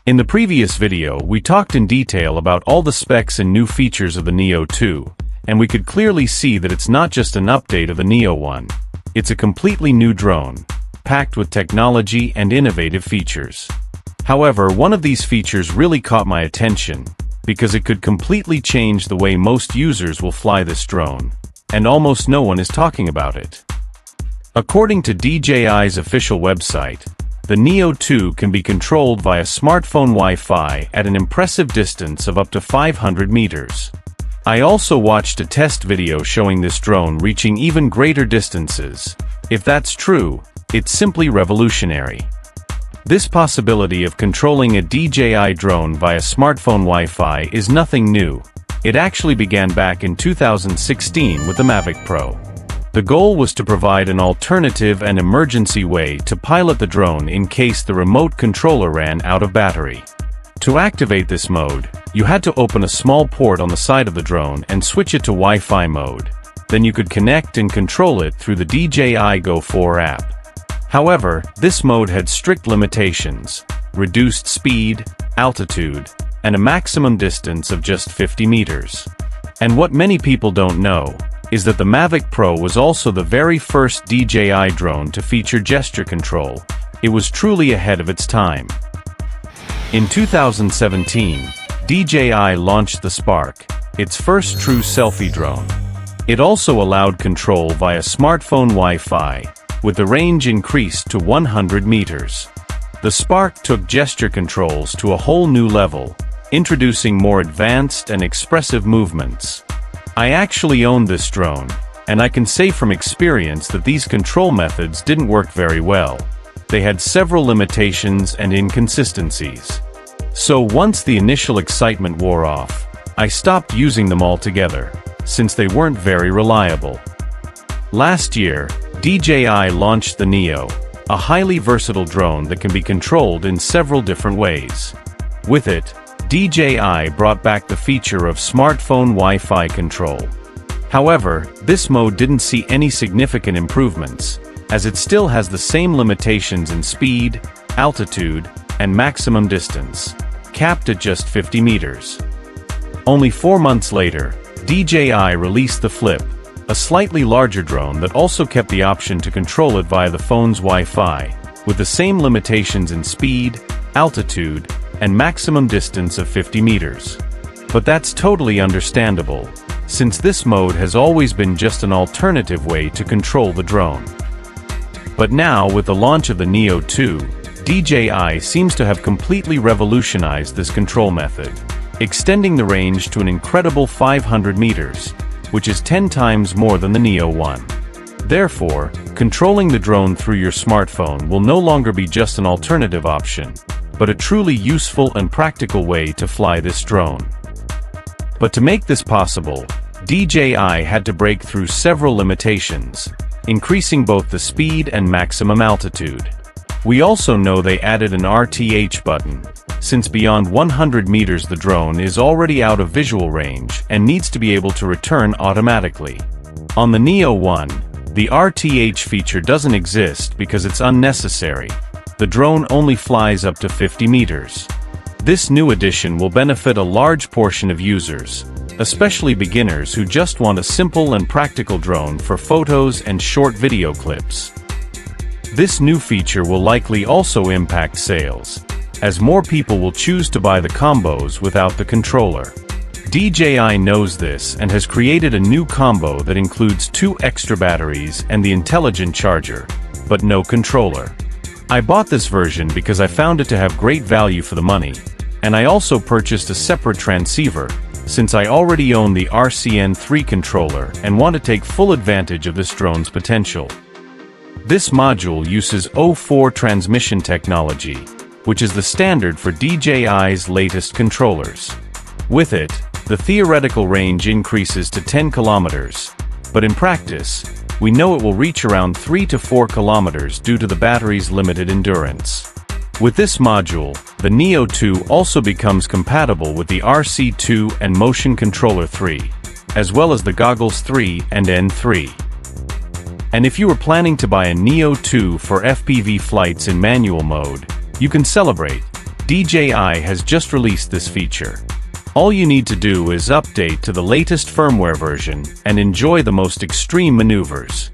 In the previous video, we talked in detail about all the specs and new features of the Neo 2, and we could clearly see that it's not just an update of the Neo 1. It's a completely new drone, packed with technology and innovative features. However, one of these features really caught my attention, because it could completely change the way most users will fly this drone, and almost no one is talking about it. According to DJI's official website, the Neo 2 can be controlled via smartphone Wi-Fi at an impressive distance of up to 500 meters. I also watched a test video showing this drone reaching even greater distances. If that's true, it's simply revolutionary. This possibility of controlling a DJI drone via smartphone Wi-Fi is nothing new. It actually began back in 2016 with the Mavic Pro. The goal was to provide an alternative and emergency way to pilot the drone in case the remote controller ran out of battery. To activate this mode, you had to open a small port on the side of the drone and switch it to Wi-Fi mode. Then you could connect and control it through the DJI Go 4 app. However, this mode had strict limitations: reduced speed, altitude, and a maximum distance of just 50 meters. And what many people don't know is that the Mavic Pro was also the very first DJI drone to feature gesture control. It was truly ahead of its time. In 2017, DJI launched the Spark, its first true selfie drone. It also allowed control via smartphone Wi-Fi, with the range increased to 100 meters. The Spark took gesture controls to a whole new level, introducing more advanced and expressive movements. I actually owned this drone, and I can say from experience that these control methods didn't work very well. They had several limitations and inconsistencies. So once the initial excitement wore off, I stopped using them altogether, since they weren't very reliable. Last year, DJI launched the Neo, a highly versatile drone that can be controlled in several different ways. With it, DJI brought back the feature of smartphone Wi-Fi control. However, this mode didn't see any significant improvements, as it still has the same limitations in speed, altitude, and maximum distance, capped at just 50 meters. Only 4 months later, DJI released the Flip, a slightly larger drone that also kept the option to control it via the phone's Wi-Fi, with the same limitations in speed, altitude, and maximum distance of 50 meters. But that's totally understandable, since this mode has always been just an alternative way to control the drone. But now, with the launch of the Neo 2, DJI seems to have completely revolutionized this control method, extending the range to an incredible 500 meters, which is 10 times more than the Neo 1. Therefore, controlling the drone through your smartphone will no longer be just an alternative option, but a truly useful and practical way to fly this drone. But to make this possible, DJI had to break through several limitations, increasing both the speed and maximum altitude. We also know they added an RTH button, since beyond 100 meters the drone is already out of visual range and needs to be able to return automatically. On the Neo 1, the RTH feature doesn't exist because it's unnecessary. The drone only flies up to 50 meters. This new addition will benefit a large portion of users, especially beginners who just want a simple and practical drone for photos and short video clips. This new feature will likely also impact sales, as more people will choose to buy the combos without the controller. DJI knows this and has created a new combo that includes 2 extra batteries and the intelligent charger, but no controller. I bought this version because I found it to have great value for the money, and I also purchased a separate transceiver, since I already own the RCN3 controller and want to take full advantage of this drone's potential. This module uses O4 transmission technology, which is the standard for DJI's latest controllers. With it, the theoretical range increases to 10 kilometers, but in practice, we know it will reach around 3 to 4 kilometers due to the battery's limited endurance. With this module, the Neo 2 also becomes compatible with the RC2 and Motion Controller 3, as well as the Goggles 3 and N3. And if you were planning to buy a Neo 2 for FPV flights in manual mode, you can celebrate, DJI has just released this feature. All you need to do is update to the latest firmware version and enjoy the most extreme maneuvers.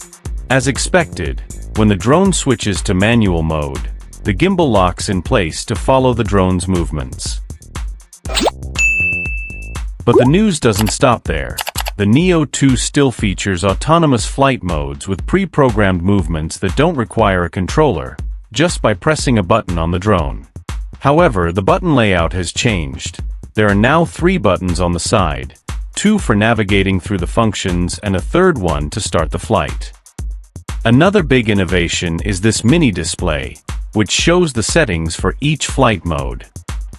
As expected, when the drone switches to manual mode, the gimbal locks in place to follow the drone's movements. But the news doesn't stop there. The Neo 2 still features autonomous flight modes with pre-programmed movements that don't require a controller, just by pressing a button on the drone. However, the button layout has changed. There are now 3 buttons on the side, 2 for navigating through the functions and a third one to start the flight. Another big innovation is this mini display, which shows the settings for each flight mode.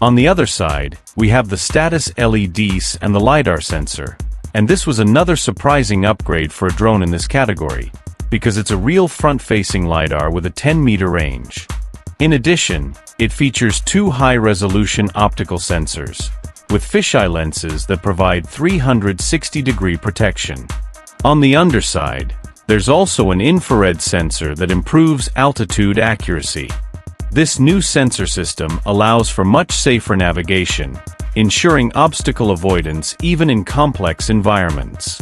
On the other side, we have the status LEDs and the LiDAR sensor, and this was another surprising upgrade for a drone in this category, because it's a real front-facing LiDAR with a 10-meter range. In addition, it features 2 high-resolution optical sensors, with fisheye lenses that provide 360-degree protection. On the underside, there's also an infrared sensor that improves altitude accuracy. This new sensor system allows for much safer navigation, ensuring obstacle avoidance even in complex environments.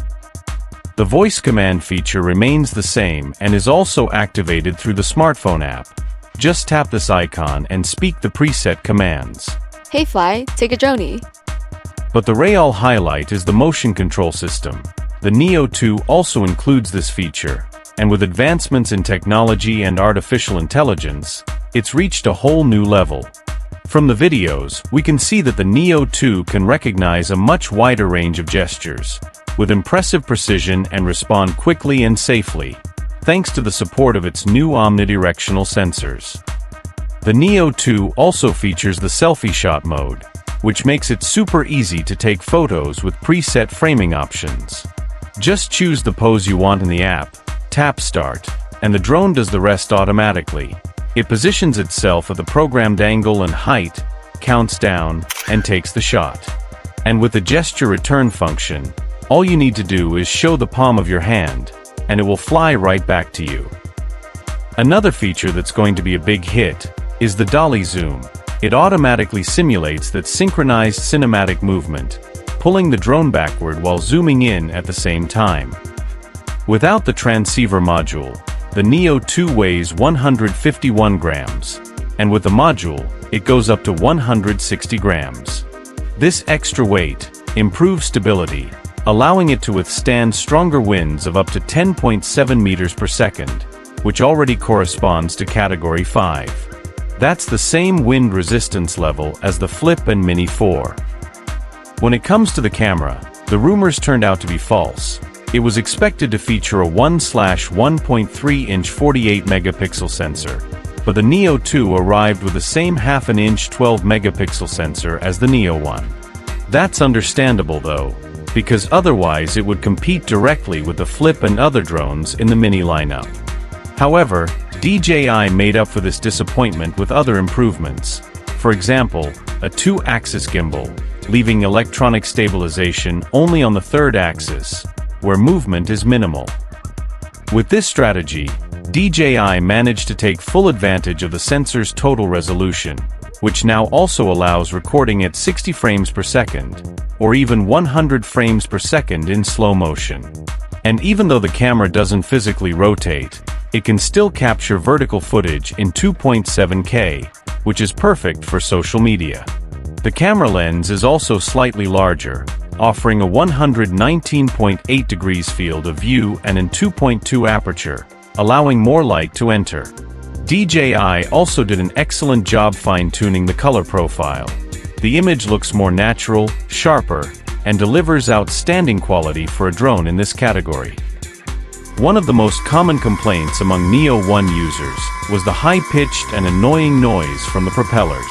The voice command feature remains the same and is also activated through the smartphone app. Just tap this icon and speak the preset commands. Hey Fly, take a droney. But the real highlight is the motion control system. The Neo 2 also includes this feature, and with advancements in technology and artificial intelligence, it's reached a whole new level. From the videos, we can see that the Neo 2 can recognize a much wider range of gestures, with impressive precision and respond quickly and safely, thanks to the support of its new omnidirectional sensors. The Neo 2 also features the selfie shot mode, which makes it super easy to take photos with preset framing options. Just choose the pose you want in the app, tap start, and the drone does the rest automatically. It positions itself at the programmed angle and height, counts down, and takes the shot. And with the gesture return function, all you need to do is show the palm of your hand, and it will fly right back to you. Another feature that's going to be a big hit is the dolly zoom. It automatically simulates that synchronized cinematic movement, pulling the drone backward while zooming in at the same time. Without the transceiver module, the Neo 2 weighs 151 grams, and with the module, it goes up to 160 grams. This extra weight improves stability, allowing it to withstand stronger winds of up to 10.7 meters per second, which already corresponds to Category 5. That's the same wind resistance level as the Flip and Mini 4. When it comes to the camera, the rumors turned out to be false. It was expected to feature a 1/1.3-inch 48-megapixel sensor, but the Neo 2 arrived with the same half-an-inch 12-megapixel sensor as the Neo 1. That's understandable though, because otherwise it would compete directly with the Flip and other drones in the Mini lineup. However, DJI made up for this disappointment with other improvements. For example, a 2-axis gimbal, leaving electronic stabilization only on the 3rd axis, where movement is minimal. With this strategy, DJI managed to take full advantage of the sensor's total resolution, which now also allows recording at 60 frames per second, or even 100 frames per second in slow motion. And even though the camera doesn't physically rotate, it can still capture vertical footage in 2.7K, which is perfect for social media. The camera lens is also slightly larger, offering a 119.8 degrees field of view and an 2.2 aperture, allowing more light to enter. DJI also did an excellent job fine-tuning the color profile. The image looks more natural, sharper, and delivers outstanding quality for a drone in this category. One of the most common complaints among Neo 1 users was the high-pitched and annoying noise from the propellers.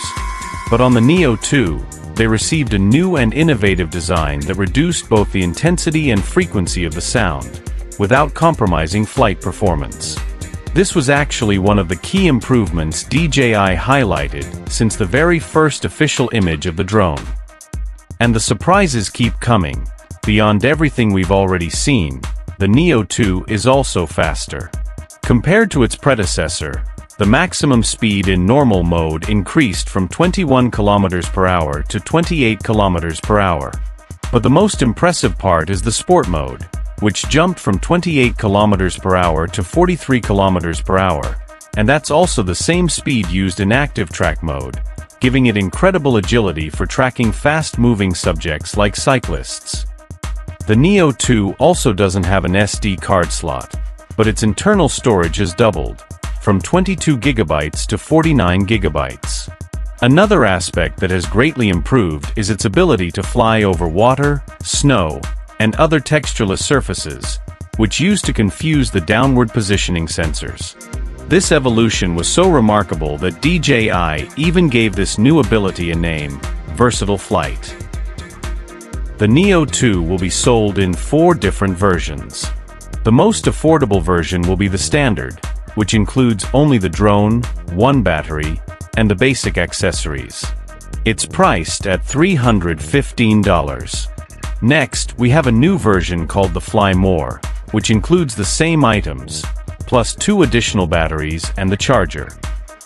But on the Neo 2, they received a new and innovative design that reduced both the intensity and frequency of the sound, without compromising flight performance. This was actually one of the key improvements DJI highlighted since the very first official image of the drone. And the surprises keep coming. Beyond everything we've already seen, the Neo 2 is also faster. Compared to its predecessor, the maximum speed in normal mode increased from 21 km per hour to 28 km per hour. But the most impressive part is the sport mode, which jumped from 28 km per hour to 43 km per hour, and that's also the same speed used in active track mode, giving it incredible agility for tracking fast-moving subjects like cyclists. The Neo 2 also doesn't have an SD card slot, but its internal storage has doubled, from 22 GB to 49 GB. Another aspect that has greatly improved is its ability to fly over water, snow, and other textureless surfaces, which used to confuse the downward positioning sensors. This evolution was so remarkable that DJI even gave this new ability a name, Versatile Flight. The Neo 2 will be sold in 4 different versions. The most affordable version will be the standard, which includes only the drone, 1 battery, and the basic accessories. It's priced at $315. Next, we have a new version called the Fly More, which includes the same items, plus 2 additional batteries and the charger.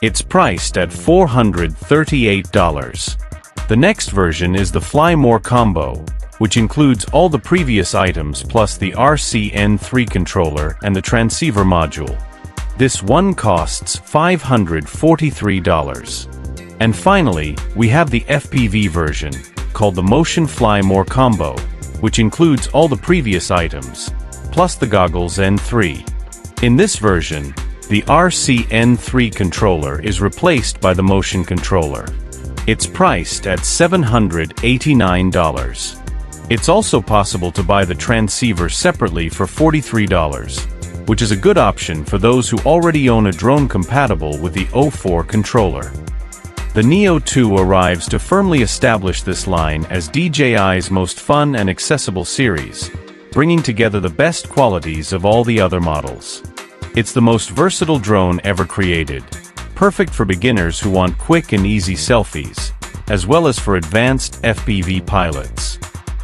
It's priced at $438. The next version is the Fly More Combo, which includes all the previous items plus the RCN3 controller and the transceiver module. This one costs $543. And finally, we have the FPV version, called the Motion Fly More Combo, which includes all the previous items, plus the goggles N3. In this version, the RCN3 controller is replaced by the motion controller. It's priced at $789. It's also possible to buy the transceiver separately for $43, which is a good option for those who already own a drone compatible with the O4 controller. The Neo 2 arrives to firmly establish this line as DJI's most fun and accessible series, bringing together the best qualities of all the other models. It's the most versatile drone ever created, perfect for beginners who want quick and easy selfies, as well as for advanced FPV pilots.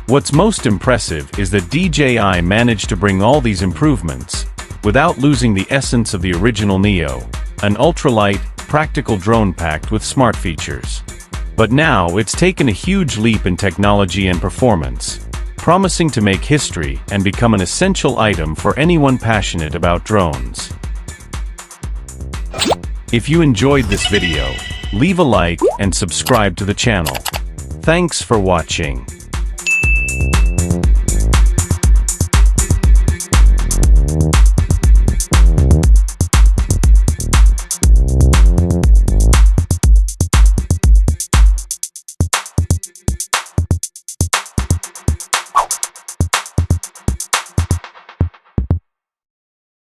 What's most impressive is that DJI managed to bring all these improvements without losing the essence of the original Neo, an ultralight, practical drone packed with smart features. But now it's taken a huge leap in technology and performance, promising to make history and become an essential item for anyone passionate about drones. If you enjoyed this video, leave a like and subscribe to the channel. Thanks for watching.